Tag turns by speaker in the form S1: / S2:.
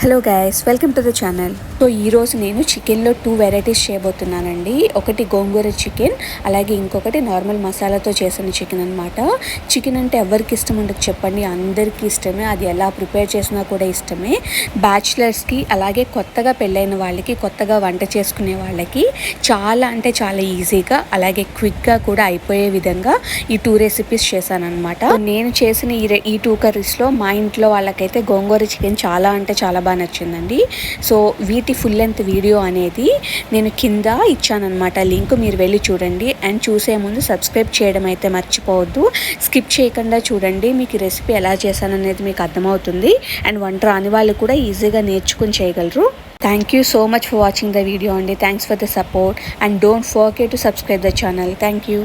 S1: Hello guys, welcome to the channel. So ఈరోజు నేను చికెన్లో 2 వెరైటీస్ చేయబోతున్నానండి. ఒకటి గోంగూర చికెన్, అలాగే ఇంకొకటి నార్మల్ మసాలాతో చేసిన చికెన్ అనమాట. చికెన్ అంటే ఎవరికి ఇష్టం ఉండదు చెప్పండి, అందరికీ ఇష్టమే. అది ఎలా ప్రిపేర్ చేసినా కూడా ఇష్టమే. బ్యాచిలర్స్కి, అలాగే కొత్తగా పెళ్ళైన వాళ్ళకి, కొత్తగా వంట చేసుకునే వాళ్ళకి చాలా అంటే చాలా ఈజీగా, అలాగే క్విక్గా కూడా అయిపోయే విధంగా ఈ 2 రెసిపీస్ చేశానమాట. నేను చేసిన ఈ 2 కర్రీస్లో మా ఇంట్లో వాళ్ళకైతే గోంగూర చికెన్ చాలా అంటే చాలా బాగా నచ్చిందండి. సో వీటి ఫుల్ లెంత్ వీడియో అనేది నేను కింద ఇచ్చానమాట, లింక్ మీరు వెళ్ళి చూడండి. అండ్ చూసే ముందు సబ్స్క్రైబ్ చేయడం అయితే మర్చిపోవద్దు. స్కిప్ చేయకుండా చూడండి, మీకు రెసిపీ ఎలా చేశాననేది మీకు అర్థమవుతుంది. అండ్ వంట రాని వాళ్ళు కూడా ఈజీగా నేర్చుకుని చేయగలరు. Thank you so much for watching the video అండి. Thanks for the support and don't forget to subscribe the channel. Thank you.